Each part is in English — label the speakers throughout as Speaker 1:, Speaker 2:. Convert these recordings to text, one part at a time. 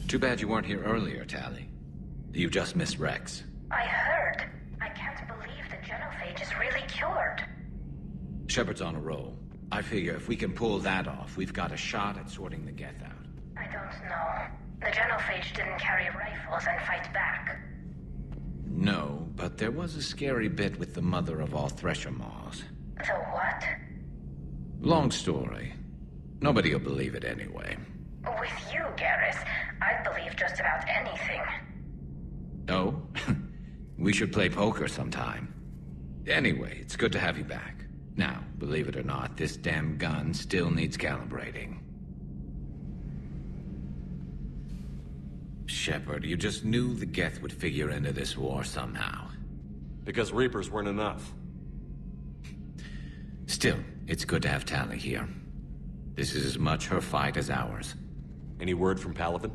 Speaker 1: Too bad you weren't here earlier, Tally. You just missed Rex.
Speaker 2: I heard. I can't believe the genophage is really cured.
Speaker 1: Shepard's on a roll. I figure if we can pull that off, we've got a shot at sorting the Geth out.
Speaker 2: I don't know. The genophage didn't carry rifles and fight back.
Speaker 1: No, but there was a scary bit with the mother of all Thresher Maws.
Speaker 2: The what?
Speaker 1: Long story. Nobody'll believe it anyway.
Speaker 2: With you, Garrus, I'd believe just about anything.
Speaker 1: Oh? We should play poker sometime. Anyway, it's good to have you back. Now, believe it or not, this damn gun still needs calibrating. Shepard, you just knew the Geth would figure into this war somehow.
Speaker 3: Because Reapers weren't enough.
Speaker 1: Still, it's good to have Tally here. This is as much her fight as ours.
Speaker 3: Any word from Palaven?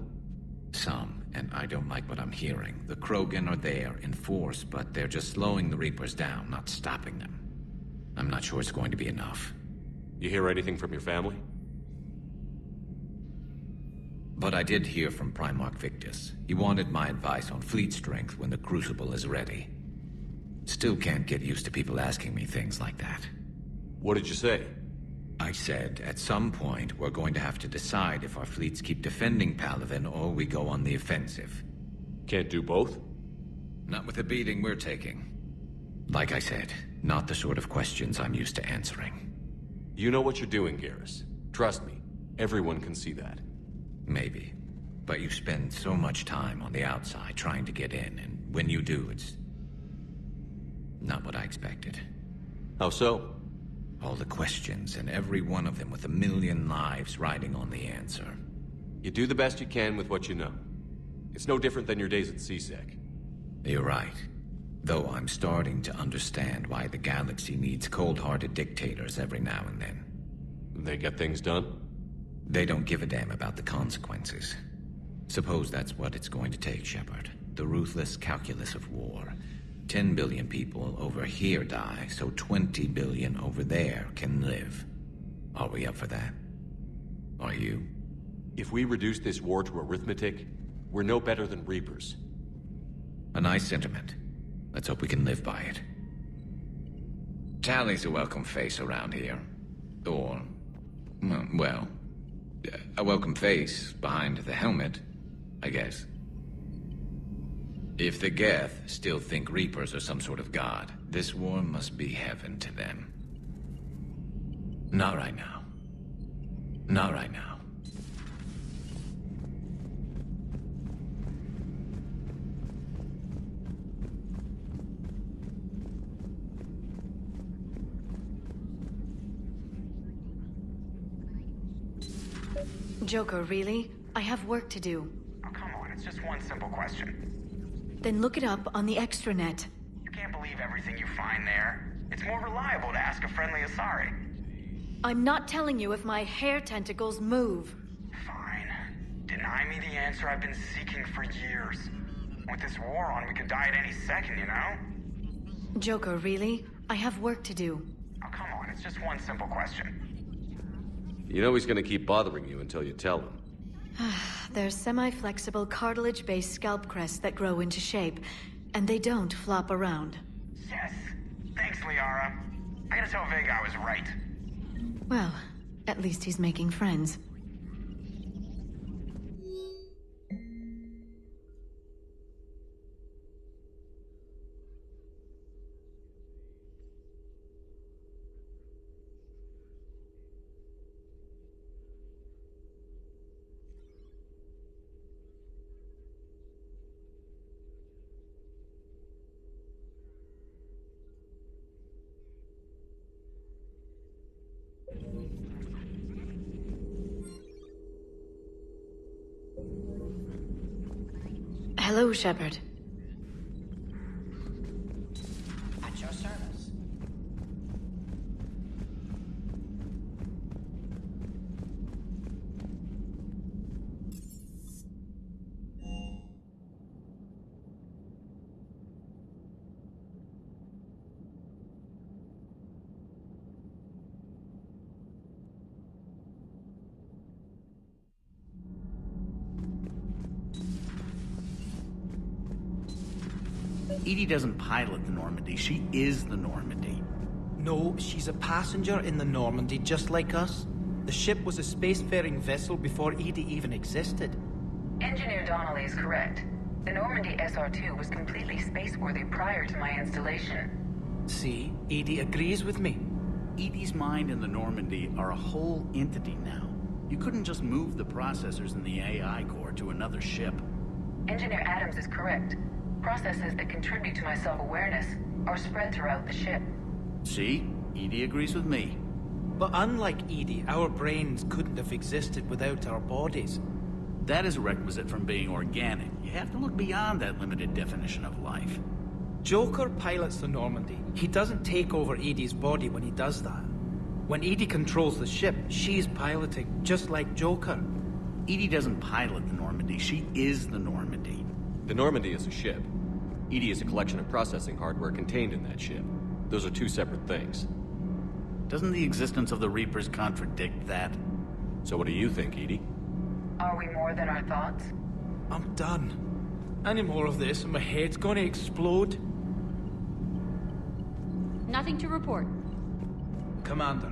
Speaker 1: Some, and I don't like what I'm hearing. The Krogan are there in force, but they're just slowing the Reapers down, not stopping them. I'm not sure it's going to be enough.
Speaker 3: You hear anything from your family?
Speaker 1: But I did hear from Primarch Victus. He wanted my advice on fleet strength when the Crucible is ready. Still can't get used to people asking me things like that.
Speaker 3: What did you say?
Speaker 1: I said, at some point, we're going to have to decide if our fleets keep defending Palaven or we go on the offensive.
Speaker 3: Can't do both?
Speaker 1: Not with the beating we're taking. Like I said, not the sort of questions I'm used to answering.
Speaker 3: You know what you're doing, Garrus. Trust me, everyone can see that.
Speaker 1: Maybe. But you spend so much time on the outside trying to get in, and when you do, it's not what I expected.
Speaker 3: How so?
Speaker 1: All the questions, and every one of them with a million lives riding on the answer.
Speaker 3: You do the best you can with what you know. It's no different than your days at CSEC.
Speaker 1: You're right. Though I'm starting to understand why the galaxy needs cold-hearted dictators every now and then.
Speaker 3: They get things done?
Speaker 1: They don't give a damn about the consequences. Suppose that's what it's going to take, Shepard. The ruthless calculus of war. 10 billion people over here die, so 20 billion over there can live. Are we up for that? Are you?
Speaker 3: If we reduce this war to arithmetic, we're no better than Reapers.
Speaker 1: A nice sentiment. Let's hope we can live by it. Tally's a welcome face around here. Or, well, a welcome face behind the helmet, I guess. If the Geth still think Reapers are some sort of god, this war must be heaven to them. Not right now. Not right now.
Speaker 4: Joker, really? I have work to do.
Speaker 5: Oh, come on, it's just one simple question.
Speaker 4: Then look it up on the extranet.
Speaker 5: You can't believe everything you find there. It's more reliable to ask a friendly Asari.
Speaker 4: I'm not telling you if my hair tentacles move.
Speaker 5: Fine. Deny me the answer I've been seeking for years. With this war on, we could die at any second, you know?
Speaker 4: Joker, really? I have work to do.
Speaker 5: Oh, come on, it's just one simple question.
Speaker 3: You know he's gonna keep bothering you until you tell him.
Speaker 4: They're semi-flexible cartilage-based scalp crests that grow into shape, and they don't flop around.
Speaker 5: Yes. Thanks, Liara. I gotta tell Vega I was right.
Speaker 4: Well, at least he's making friends. Hello, Shepard.
Speaker 5: At your service.
Speaker 6: Edie doesn't pilot the Normandy. She is the Normandy.
Speaker 7: No, she's a passenger in the Normandy, just like us. The ship was a spacefaring vessel before Edie even existed.
Speaker 8: Engineer Donnelly is correct. The Normandy SR-2 was completely spaceworthy prior to my installation.
Speaker 7: See, Edie agrees with me.
Speaker 6: Edie's mind and the Normandy are a whole entity now. You couldn't just move the processors in the AI core to another ship.
Speaker 8: Engineer Adams is correct. Processes that contribute to my self-awareness are spread throughout the ship.
Speaker 6: See? Edie agrees with me.
Speaker 7: But unlike Edie, our brains couldn't have existed without our bodies.
Speaker 6: That is a requisite from being organic. You have to look beyond that limited definition of life.
Speaker 7: Joker pilots the Normandy. He doesn't take over Edie's body when he does that. When Edie controls the ship, she's piloting, just like Joker.
Speaker 6: Edie doesn't pilot the Normandy. She is the Normandy.
Speaker 3: The Normandy is a ship. Edie is a collection of processing hardware contained in that ship. Those are two separate things.
Speaker 6: Doesn't the existence of the Reapers contradict that?
Speaker 3: So what do you think, Edie?
Speaker 8: Are we more than our thoughts?
Speaker 7: I'm done. Any more of this and my head's gonna explode.
Speaker 9: Nothing to report.
Speaker 7: Commander.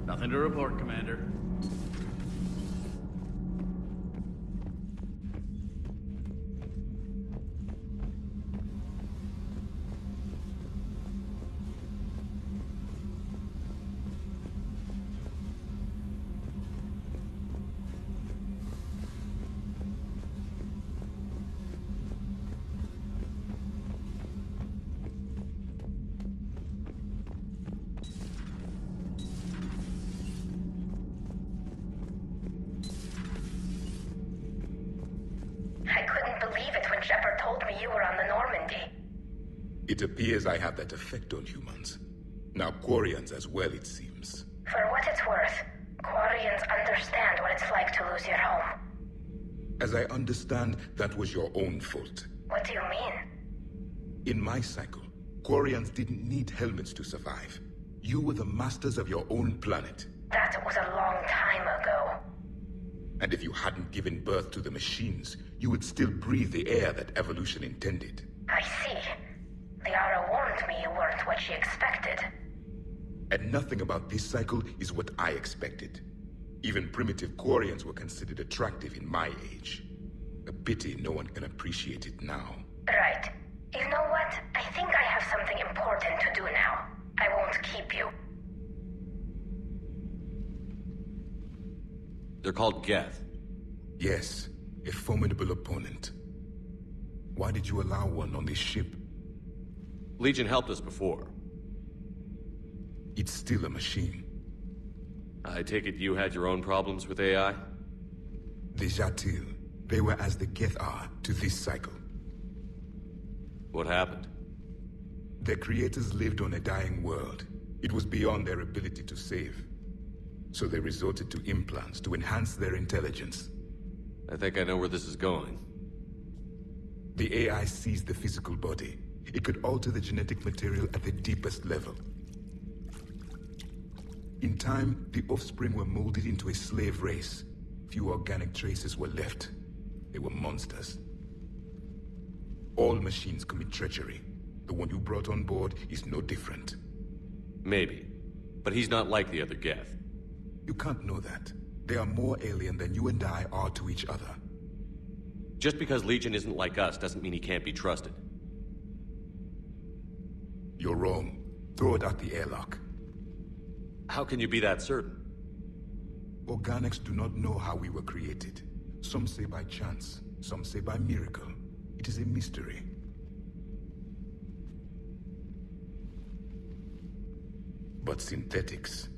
Speaker 6: Nothing to report, Commander.
Speaker 2: I couldn't believe it when Shepard told me you were on the Normandy.
Speaker 10: It appears I have that effect on humans. Now Quarians as well, it seems.
Speaker 2: For what it's worth, Quarians understand what it's like to lose your home.
Speaker 10: As I understand, that was your own fault.
Speaker 2: What do you mean?
Speaker 10: In my cycle, Quarians didn't need helmets to survive. You were the masters of your own planet.
Speaker 2: That was a long time ago.
Speaker 10: And if you hadn't given birth to the machines, you would still breathe the air that evolution intended.
Speaker 2: I see. Liara warned me you weren't what she expected.
Speaker 10: And nothing about this cycle is what I expected. Even primitive Quarians were considered attractive in my age. A pity no one can appreciate it now.
Speaker 2: Right. You know what? I think I have something important to do now. I won't keep you.
Speaker 3: They're called Geth.
Speaker 10: Yes, a formidable opponent. Why did you allow one on this ship?
Speaker 3: Legion helped us before.
Speaker 10: It's still a machine.
Speaker 3: I take it you had your own problems with AI?
Speaker 10: Déjà tu. They were as the Geth are to this cycle.
Speaker 3: What happened?
Speaker 10: Their creators lived on a dying world. It was beyond their ability to save. So they resorted to implants to enhance their intelligence.
Speaker 3: I think I know where this is going.
Speaker 10: The AI sees the physical body. It could alter the genetic material at the deepest level. In time, the offspring were molded into a slave race. Few organic traces were left. They were monsters. All machines commit treachery. The one you brought on board is no different.
Speaker 3: Maybe. But he's not like the other Geth.
Speaker 10: You can't know that. They are more alien than you and I are to each other.
Speaker 3: Just because Legion isn't like us doesn't mean he can't be trusted.
Speaker 10: You're wrong. Throw it out the airlock.
Speaker 3: How can you be that certain?
Speaker 10: Organics do not know how we were created. Some say by chance, some say by miracle. It is a mystery. But synthetics...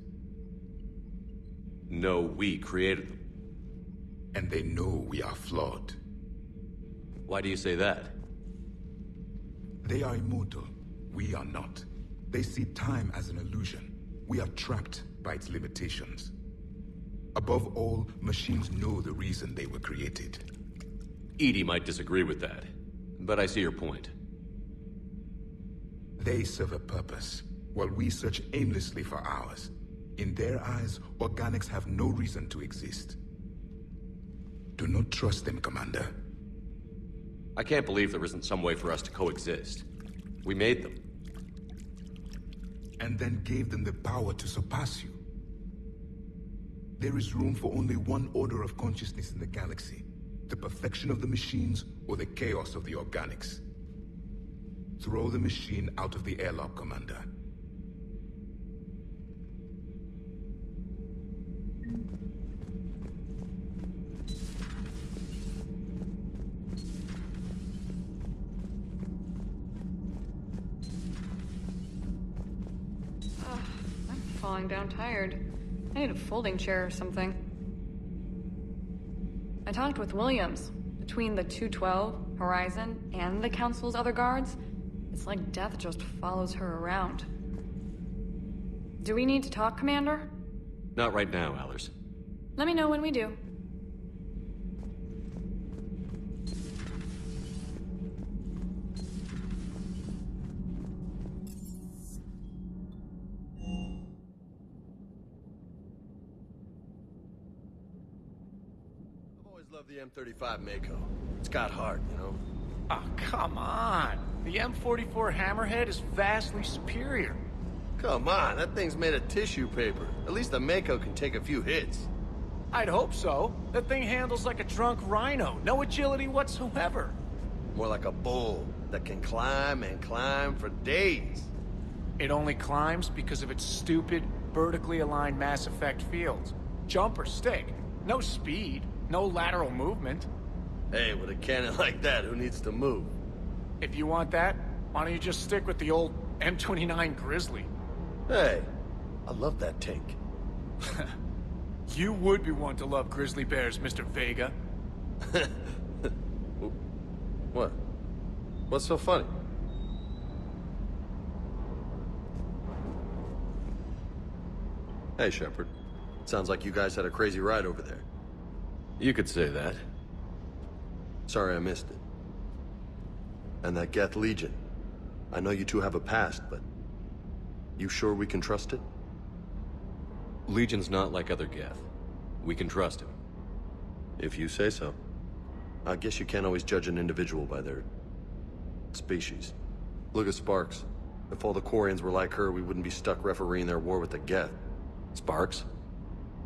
Speaker 3: No, we created them.
Speaker 10: And they know we are flawed.
Speaker 3: Why do you say that?
Speaker 10: They are immortal. We are not. They see time as an illusion. We are trapped by its limitations. Above all, machines know the reason they were created.
Speaker 3: Edie might disagree with that, but I see your point.
Speaker 10: They serve a purpose, while we search aimlessly for ours. In their eyes, organics have no reason to exist. Do not trust them, Commander.
Speaker 3: I can't believe there isn't some way for us to coexist. We made them.
Speaker 10: And then gave them the power to surpass you. There is room for only one order of consciousness in the galaxy. The perfection of the machines or the chaos of the organics. Throw the machine out of the airlock, Commander.
Speaker 9: I'm falling down tired. I need a folding chair or something. I talked with Williams. Between the 212, Horizon, and the Council's other guards, it's like death just follows her around. Do we need to talk, Commander?
Speaker 3: Not right now, Allers.
Speaker 9: Let me know when we do.
Speaker 11: Love the M35 Mako. It's got heart, you know?
Speaker 7: Oh, come on. The M44 Hammerhead is vastly superior.
Speaker 11: Come on, that thing's made of tissue paper. At least the Mako can take a few hits.
Speaker 7: I'd hope so. That thing handles like a drunk rhino. No agility whatsoever.
Speaker 11: More like a bull that can climb and climb for days.
Speaker 7: It only climbs because of its stupid, vertically aligned Mass Effect fields. Jump or stick. No speed. No lateral movement.
Speaker 11: Hey, with a cannon like that, who needs to move?
Speaker 7: If you want that, why don't you just stick with the old M29 Grizzly?
Speaker 11: Hey, I love that tank.
Speaker 7: You would be one to love grizzly bears, Mr. Vega.
Speaker 11: What? What's so funny? Hey, Shepard. Sounds like you guys had a crazy ride over there.
Speaker 3: You could say that.
Speaker 11: Sorry I missed it. And that Geth Legion. I know you two have a past, but... you sure we can trust it?
Speaker 3: Legion's not like other Geth. We can trust him.
Speaker 11: If you say so. I guess you can't always judge an individual by their... species. Look at Sparks. If all the Quarians were like her, we wouldn't be stuck refereeing their war with the Geth.
Speaker 3: Sparks?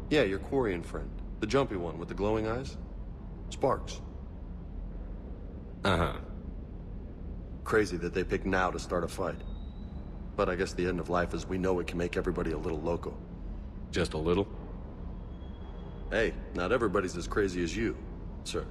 Speaker 11: Yeah, your Quarian friend. The jumpy one with the glowing eyes? Sparks.
Speaker 3: Uh-huh.
Speaker 11: Crazy that they pick now to start a fight. But I guess the end of life as we know it can make everybody a little loco.
Speaker 3: Just a little?
Speaker 11: Hey, not everybody's as crazy as you, sir.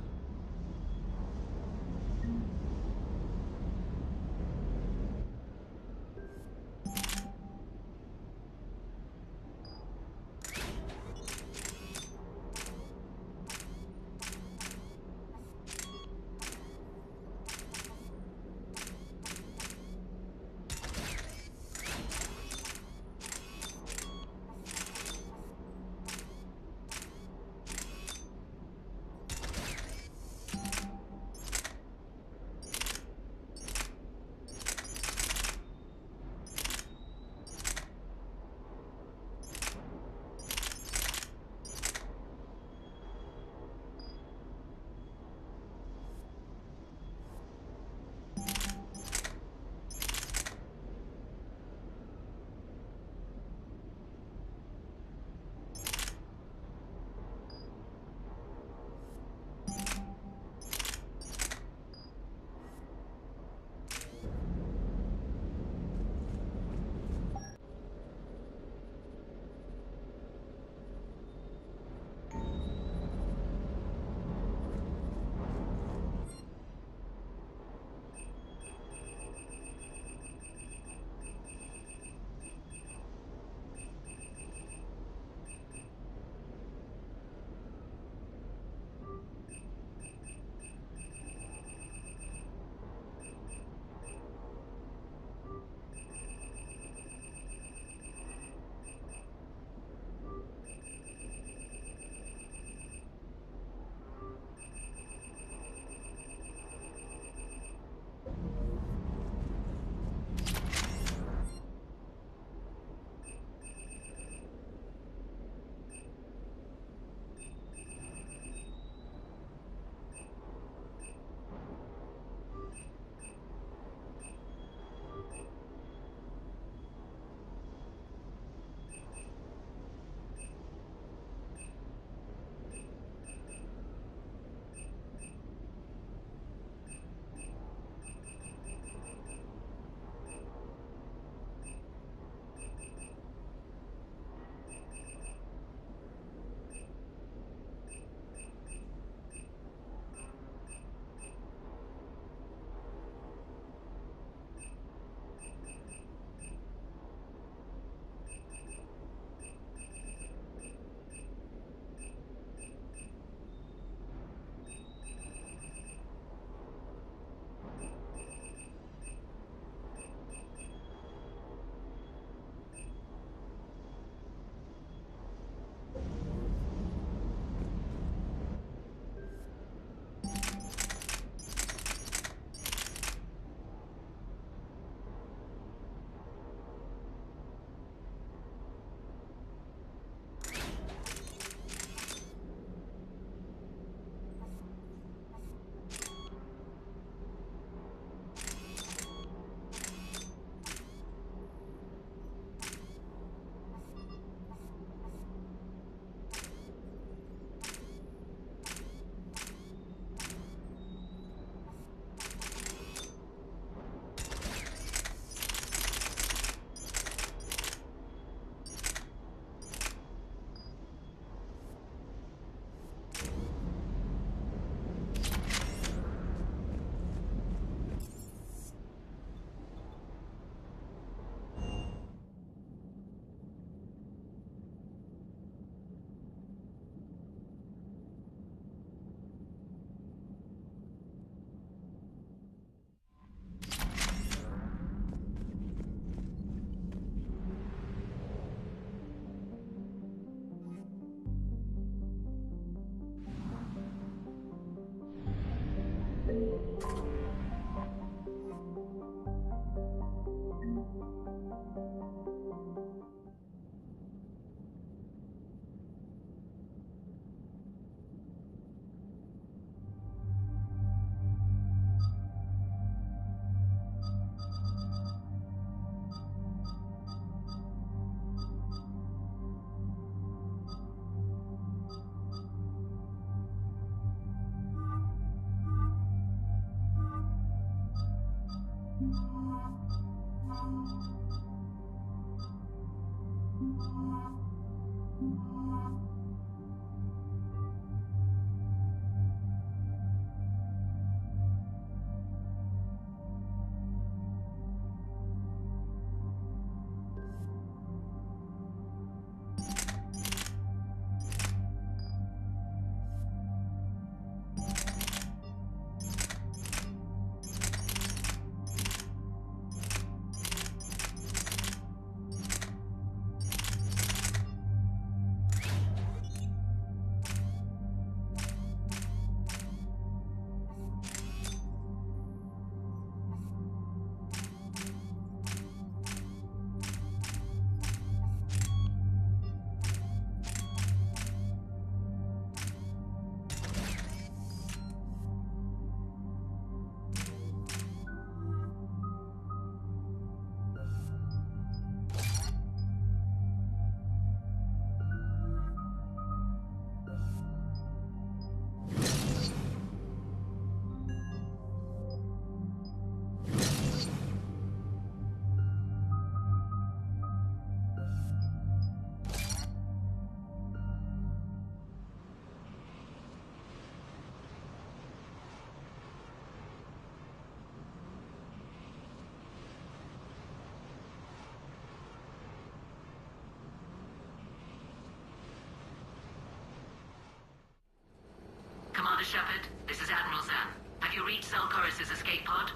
Speaker 12: Commander Shepard, this is Admiral Zan. Have you reached Zelkorus' escape pod?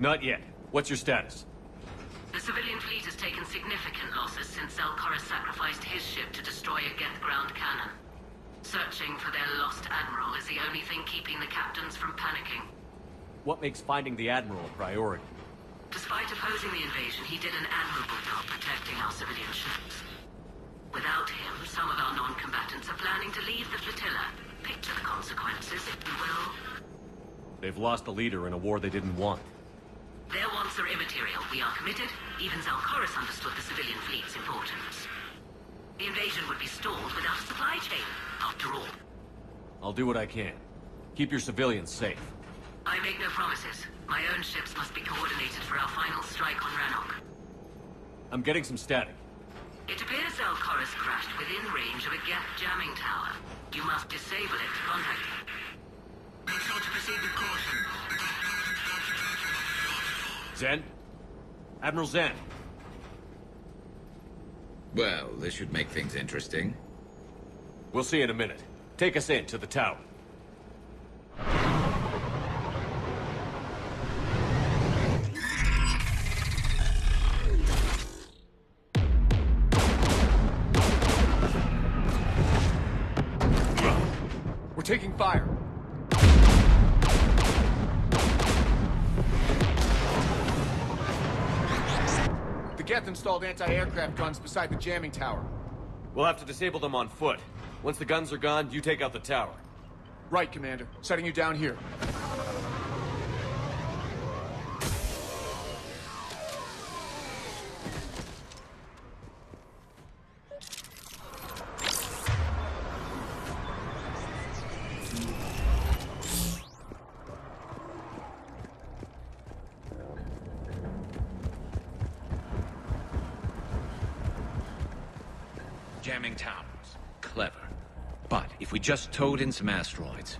Speaker 3: Not yet. What's your status?
Speaker 12: The civilian fleet has taken significant losses since Zelkorus sacrificed his ship to destroy a Geth ground cannon. Searching for their lost admiral is the only thing keeping the captains from panicking.
Speaker 3: What makes finding the Admiral a priority?
Speaker 12: Despite opposing the invasion, he did an admirable job protecting our civilian ships. Without him, some of our non-combatants are planning to leave the flotilla. Picture the consequences, if you will.
Speaker 3: They've lost a leader in a war they didn't want.
Speaker 12: Their wants are immaterial. We are committed. Even Zelkorus understood the civilian fleet's importance. The invasion would be stalled without a supply chain, after all.
Speaker 3: I'll do what I can. Keep your civilians safe.
Speaker 12: I make no promises. My own ships must be coordinated for our final strike on Rannoch.
Speaker 3: I'm getting some static.
Speaker 12: It appears Zelkorus crashed within range of a Geth jamming tower. You must disable it to contact him. Make sure to proceed with caution.
Speaker 3: Zen? Admiral Zen?
Speaker 1: Well, this should make things interesting.
Speaker 3: We'll see in a minute. Take us in to the tower.
Speaker 13: We're taking fire. The Geth installed anti-aircraft guns beside the jamming tower.
Speaker 3: We'll have to disable them on foot. Once the guns are gone, you take out the tower.
Speaker 13: Right, Commander. Setting you down here.
Speaker 1: Jamming towers. Clever. But if we just towed in some asteroids...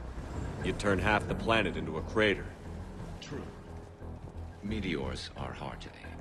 Speaker 3: You'd turn half the planet into a crater.
Speaker 1: True. Meteors are hard to aim.